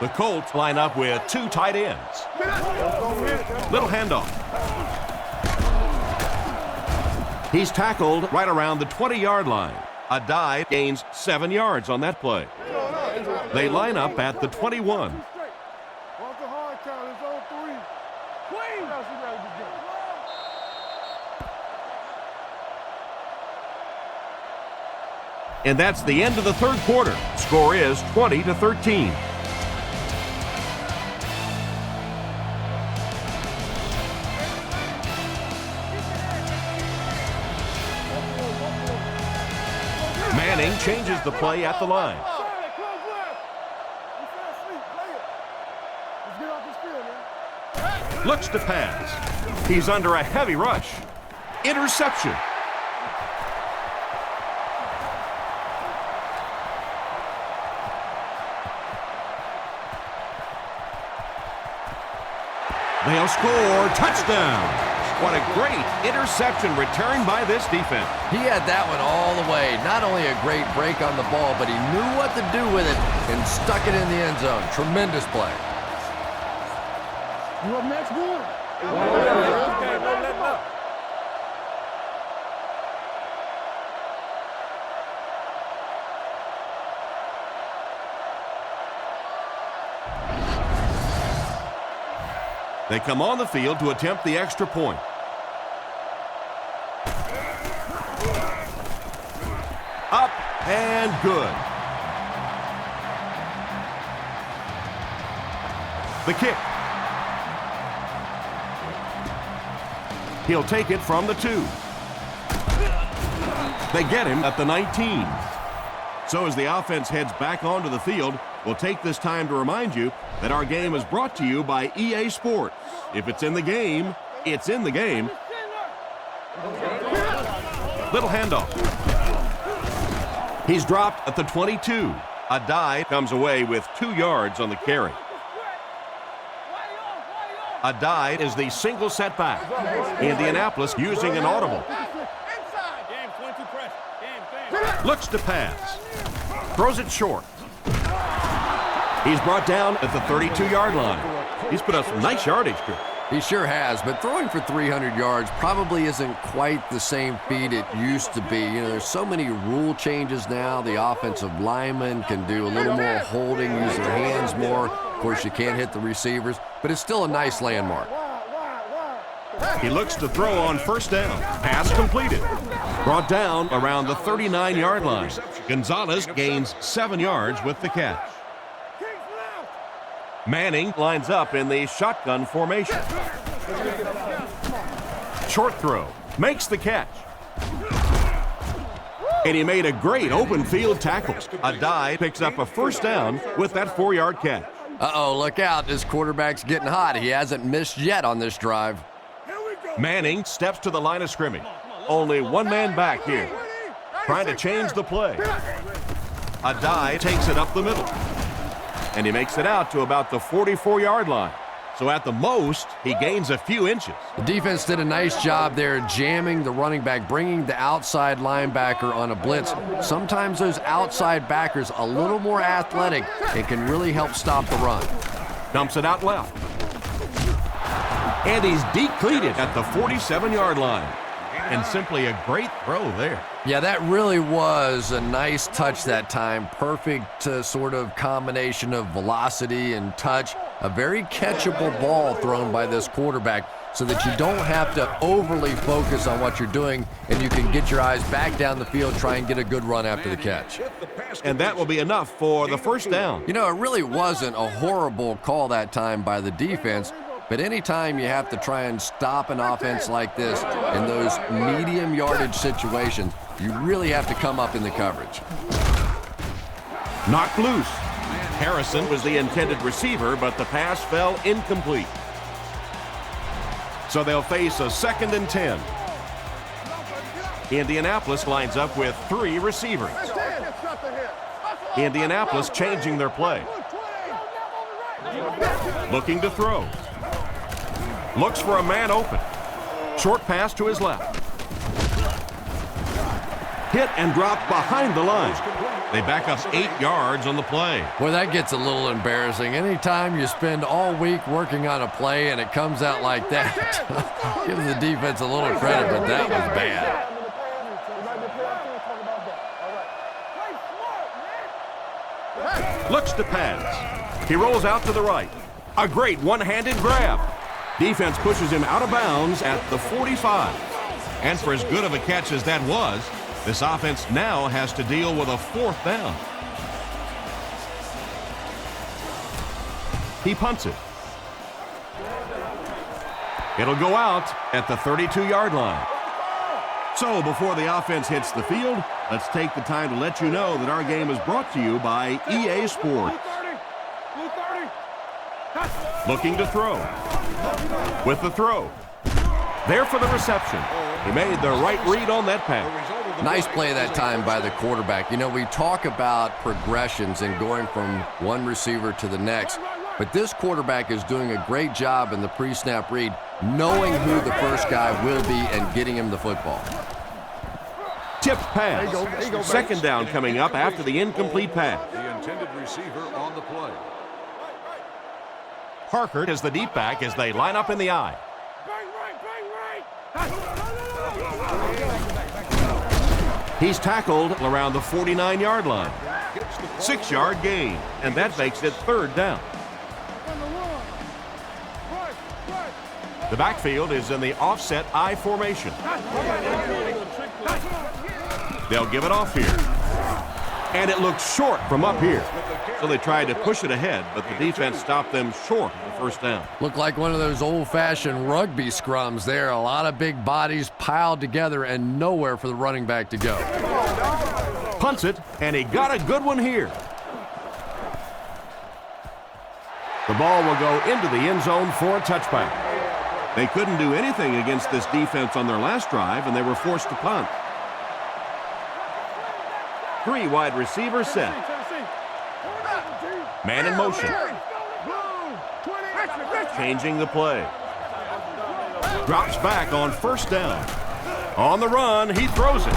the Colts line up with 2 tight ends. Little handoff. He's tackled right around the 20-yard line. A dive gains 7 yards on that play. They line up at the 21. And that's the end of the third quarter. Score is 20-13. Manning changes the play at the line. Looks to pass. He's under a heavy rush. Interception. They'll score. Touchdown. What a great interception return by this defense. He had that one all the way. Not only a great break on the ball, but he knew what to do with it and stuck it in the end zone. Tremendous play. You up next, boy? They come on the field to attempt the extra point. Up and good. The kick. He'll take it from the 2. They get him at the 19. So as the offense heads back onto the field, we'll take this time to remind you that our game is brought to you by EA Sports. If it's in the game, it's in the game. Little handoff. He's dropped at the 22. A dive comes away with 2 yards on the carry. A dive is the single setback. Indianapolis using an audible. Looks to pass. Throws it short. He's brought down at the 32-yard line. He's put up some nice yardage here. He sure has, but throwing for 300 yards probably isn't quite the same feat it used to be. You know, there's so many rule changes now. The offensive linemen can do a little more holding, use their hands more. Of course, you can't hit the receivers, but it's still a nice landmark. He looks to throw on first down. Pass completed. Brought down around the 39-yard line. Gonzalez gains 7 yards with the catch. Manning lines up in the shotgun formation. Short throw. Makes the catch. And he made a great open field tackle. A dive picks up a first down with that 4-yard catch. Uh-oh, look out. This quarterback's getting hot. He hasn't missed yet on this drive. Manning steps to the line of scrimmage. Only one man back here. Trying to change the play. A dive takes it up the middle. And he makes it out to about the 44-yard line. So at the most, he gains a few inches. The defense did a nice job there jamming the running back, bringing the outside linebacker on a blitz. Sometimes those outside backers a little more athletic and can really help stop the run. Dumps it out left. And he's decleated at the 47-yard line. And simply a great throw there. Yeah, that really was a nice touch that time. Perfect sort of combination of velocity and touch. A very catchable ball thrown by this quarterback so that you don't have to overly focus on what you're doing and you can get your eyes back down the field, try and get a good run after the catch. And that will be enough for the first down. You know, it really wasn't a horrible call that time by the defense. But anytime you have to try and stop an offense like this in those medium yardage situations, you really have to come up in the coverage. Knocked loose. Harrison was the intended receiver, but the pass fell incomplete. So they'll face a 2nd and 10. Indianapolis lines up with 3 receivers. Indianapolis changing their play. Looking to throw. Looks for a man open. Short pass to his left. Hit and drop behind the line. They back up 8 yards on the play. Well, that gets a little embarrassing. Anytime you spend all week working on a play and it comes out like that, give the defense a little credit, but that was bad. Looks to pass. He rolls out to the right. A great one-handed grab. Defense pushes him out of bounds at the 45. And for as good of a catch as that was, this offense now has to deal with a 4th down. He punts it. It'll go out at the 32-yard line. So before the offense hits the field, let's take the time to let you know that our game is brought to you by EA Sports. Looking to throw. With the throw. There for the reception. He made the right read on that pass. Nice play that time by the quarterback. You know, we talk about progressions and going from one receiver to the next, but this quarterback is doing a great job in the pre-snap read, knowing who the first guy will be and getting him the football. Tipped pass. Second down coming up after the incomplete pass. The intended receiver on the play. Parker is the deep back as they line up in the I. He's tackled around the 49-yard line. 6-yard gain, and that makes it third down. The backfield is in the offset I formation. They'll give it off here. And it looks short from up here. So they tried to push it ahead, but the defense stopped them short of the first down. Looked like one of those old-fashioned rugby scrums there. A lot of big bodies piled together and nowhere for the running back to go. Punts it, and he got a good one here. The ball will go into the end zone for a touchback. They couldn't do anything against this defense on their last drive, and they were forced to punt. 3 wide receivers set. Man in motion. Changing the play. Drops back on first down. On the run, he throws it.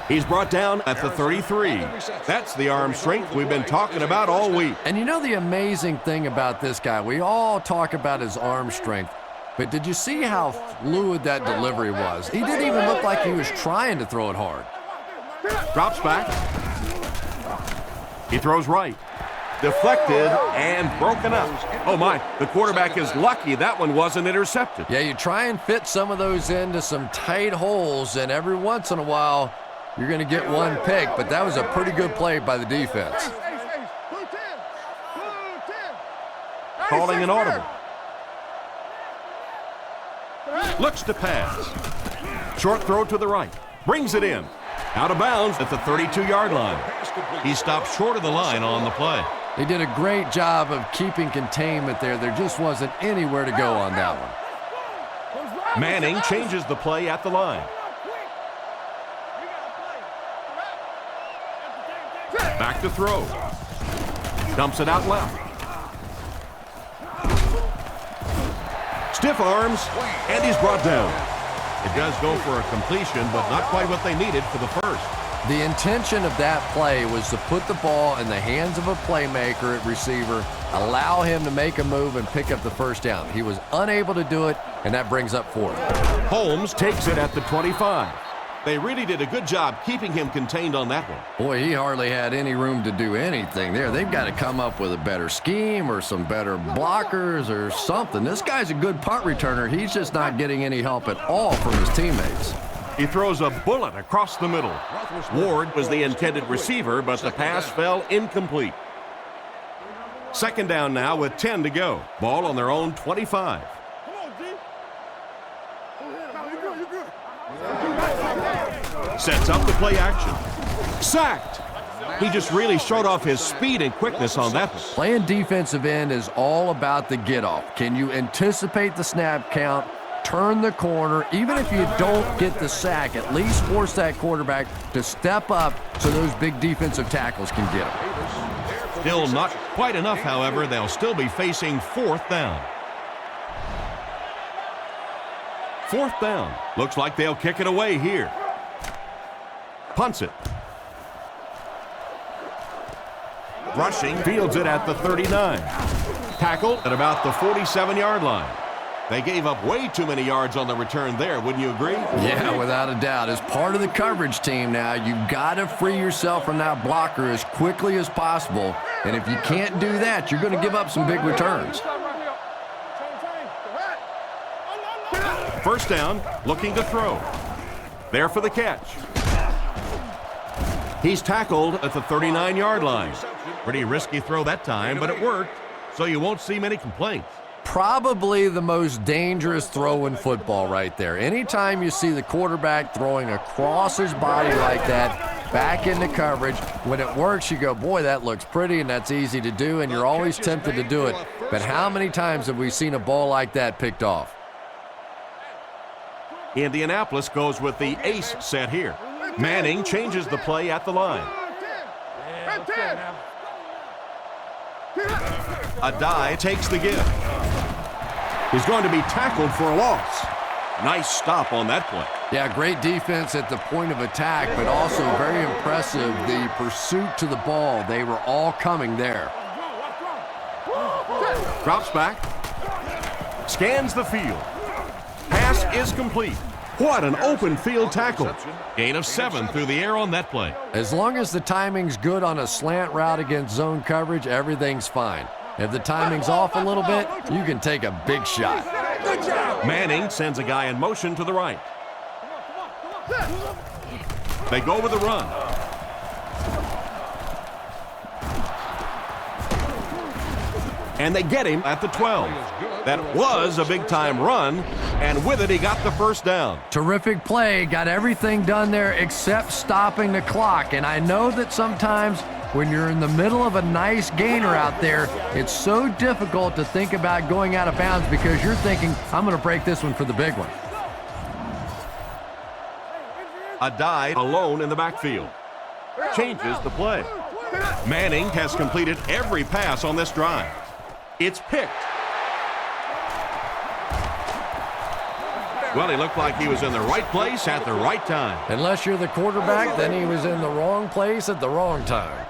He's brought down at the 33. That's the arm strength we've been talking about all week. And you know the amazing thing about this guy, we all talk about his arm strength, but did you see how fluid that delivery was? He didn't even look like he was trying to throw it hard. Drops back. He throws right. Deflected and broken up. Oh my, the quarterback is lucky that one wasn't intercepted. Yeah, you try and fit some of those into some tight holes, and every once in a while, you're going to get one pick, but that was a pretty good play by the defense. Calling an audible. Looks to pass. Short throw to the right. Brings it in. Out of bounds at the 32-yard line. He stopped short of the line on the play. They did a great job of keeping containment there. There just wasn't anywhere to go on that one. Manning changes the play at the line. Back to throw. Dumps it out left. Stiff arms, and he's brought down. It does go for a completion, but not quite what they needed for the first. The intention of that play was to put the ball in the hands of a playmaker at receiver, allow him to make a move and pick up the first down. He was unable to do it, and that brings up fourth. Holmes takes it at the 25. They really did a good job keeping him contained on that one. Boy, he hardly had any room to do anything there. They've got to come up with a better scheme or some better blockers or something. This guy's a good punt returner. He's just not getting any help at all from his teammates. He throws a bullet across the middle. Ward was the intended receiver, but the pass fell incomplete. Second down now with 10 to go. Ball on their own 25. Sets up the play action. Sacked. He just really showed off his speed and quickness on that one. Playing defensive end is all about the get-off. Can you anticipate the snap count, turn the corner, even if you don't get the sack, at least force that quarterback to step up so those big defensive tackles can get him. Still not quite enough, however. They'll still be facing fourth down. Fourth down. Looks like they'll kick it away here. Punts it. Rushing, fields it at the 39. Tackled at about the 47-yard line. They gave up way too many yards on the return there, wouldn't you agree? Yeah, without a doubt. As part of the coverage team now, you've got to free yourself from that blocker as quickly as possible. And if you can't do that, you're going to give up some big returns. First down, looking to throw. There for the catch. He's tackled at the 39-yard line. Pretty risky throw that time, but it worked, so you won't see many complaints. Probably the most dangerous throw in football right there. Anytime you see the quarterback throwing across his body like that, back into coverage. When it works, you go, boy, that looks pretty, and that's easy to do, and you're always tempted to do it. But how many times have we seen a ball like that picked off? Indianapolis goes with the ace set here. Manning changes the play at the line. Adai takes the give. He's going to be tackled for a loss. Nice stop on that play. Yeah, great defense at the point of attack, but also very impressive the pursuit to the ball. They were all coming there. Drops back. Scans the field. Pass is complete. What an open field tackle. Gain of 7 through the air on that play. As long as the timing's good on a slant route against zone coverage, everything's fine. If the timing's off a little bit, you can take a big shot. Manning sends a guy in motion to the right. They go with the run. And they get him at the 12. That was a big-time run, and with it, he got the first down. Terrific play, got everything done there except stopping the clock. And I know that sometimes when you're in the middle of a nice gainer out there, it's so difficult to think about going out of bounds because you're thinking, I'm going to break this one for the big one. Adai alone in the backfield. Changes the play. Manning has completed every pass on this drive. It's picked. Well, he looked like he was in the right place at the right time. Unless you're the quarterback, then he was in the wrong place at the wrong time.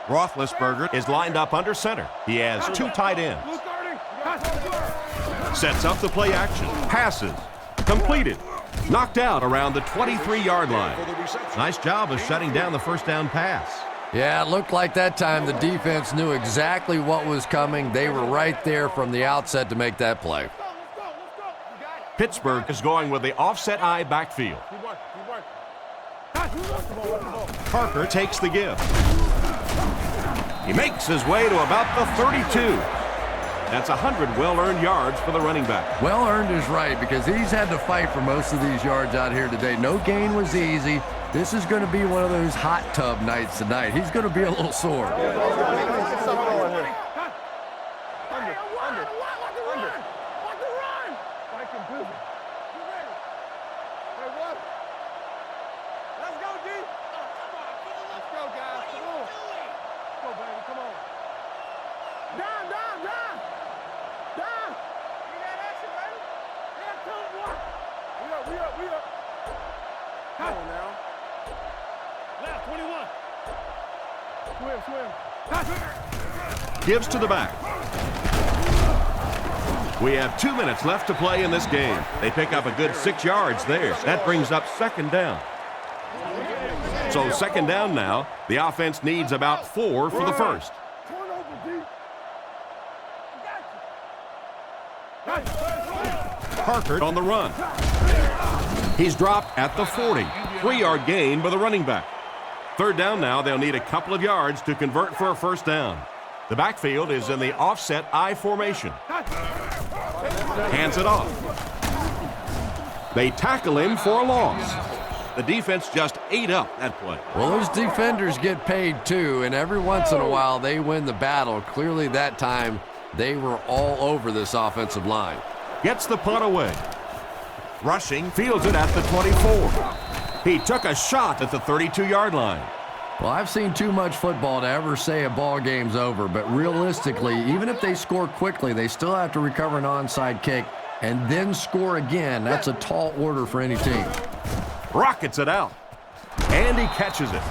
Roethlisberger is lined up under center. He has 2 tight ends. Sets up the play action. Passes. Completed. Knocked out around the 23-yard line. Nice job of shutting down the first down pass. Yeah, it looked like that time the defense knew exactly what was coming. They were right there from the outset to make that play. Pittsburgh is going with the offset eye backfield. Parker takes the give. He makes his way to about the 32. That's 100 well-earned yards for the running back. Well-earned is right because he's had to fight for most of these yards out here today. No gain was easy. This is going to be one of those hot tub nights tonight. He's going to be a little sore. Gives to the back. We have 2 minutes left to play in this game. They pick up a good 6 yards there. That brings up second down. So second down now. The offense needs about 4 for the first. Parker on the run. He's dropped at the 40. 3-yard gain by the running back. Third down now. They'll need a couple of yards to convert for a first down. The backfield is in the offset I formation. Hands it off. They tackle him for a loss. The defense just ate up that play. Well, those defenders get paid too, and every once in a while they win the battle. Clearly that time they were all over this offensive line. Gets the punt away. Rushing, fields it at the 24. He took a shot at the 32-yard line. Well, I've seen too much football to ever say a ball game's over, but realistically, even if they score quickly, they still have to recover an onside kick and then score again. That's a tall order for any team. Rockets it out, and he catches it.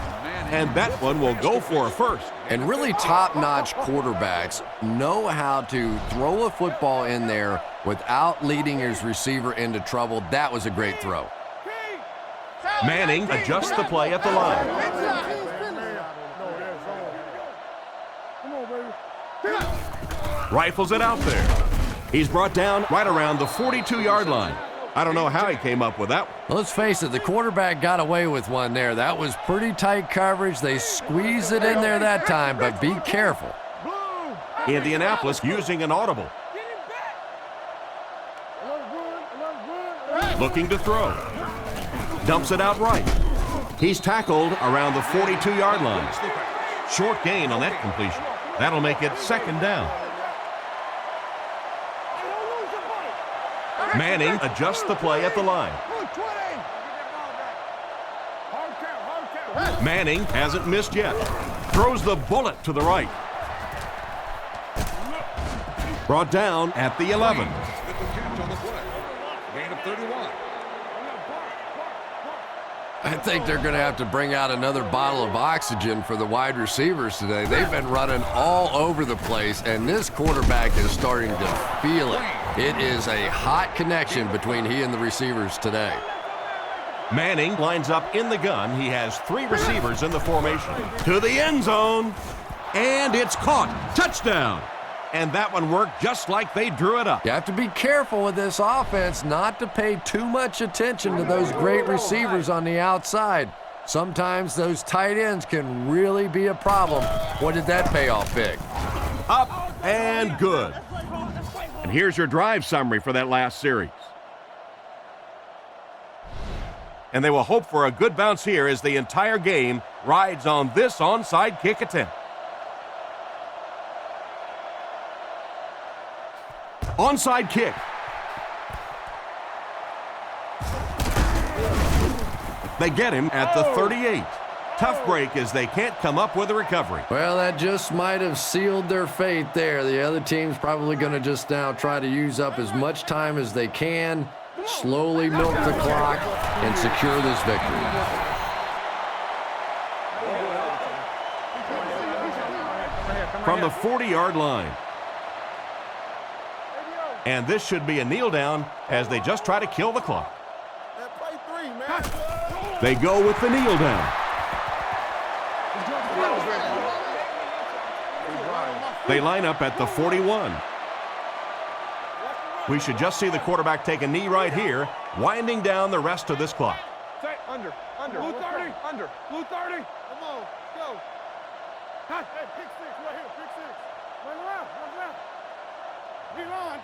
And that one will go for a first. And really top-notch quarterbacks know how to throw a football in there without leading his receiver into trouble. That was a great throw. Manning adjusts the play at the line. Rifles it out there. He's brought down right around the 42-yard line. I don't know how he came up with that one. Well, let's face it, the quarterback got away with one there. That was pretty tight coverage. They squeezed it in there that time, but be careful. Indianapolis using an audible. Looking to throw. Dumps it out right. He's tackled around the 42-yard line. Short gain on that completion. That'll make it second down. Manning adjusts the play at the line. Manning hasn't missed yet. Throws the bullet to the right. Brought down at the 11. Gain of 31. I think they're going to have to bring out another bottle of oxygen for the wide receivers today. They've been running all over the place, and this quarterback is starting to feel it. It is a hot connection between he and the receivers today. Manning lines up in the gun. He has 3 receivers in the formation. To the end zone. And it's caught. Touchdown. And that one worked just like they drew it up. You have to be careful with this offense not to pay too much attention to those great receivers on the outside. Sometimes those tight ends can really be a problem. What did that pay off big? Up and good. And here's your drive summary for that last series. And they will hope for a good bounce here as the entire game rides on this onside kick attempt. Onside kick. They get him at the 38. Tough break as they can't come up with a recovery. Well, that just might have sealed their fate there. The other team's probably going to just now try to use up as much time as they can, slowly milk the clock, and secure this victory. From the 40-yard line. And this should be a kneel down as they just try to kill the clock. They go with the kneel down. They line up at the 41. We should just see the quarterback take a knee right here, winding down the rest of this clock. Under. Blue 30. Under. Blue 30. Come on. Go. Hey, pick 6 right here. Pick 6. Run left. P-line.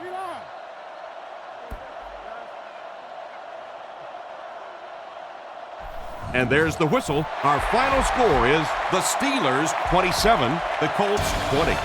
And there's the whistle. Our final score is the Steelers 27, the Colts 20.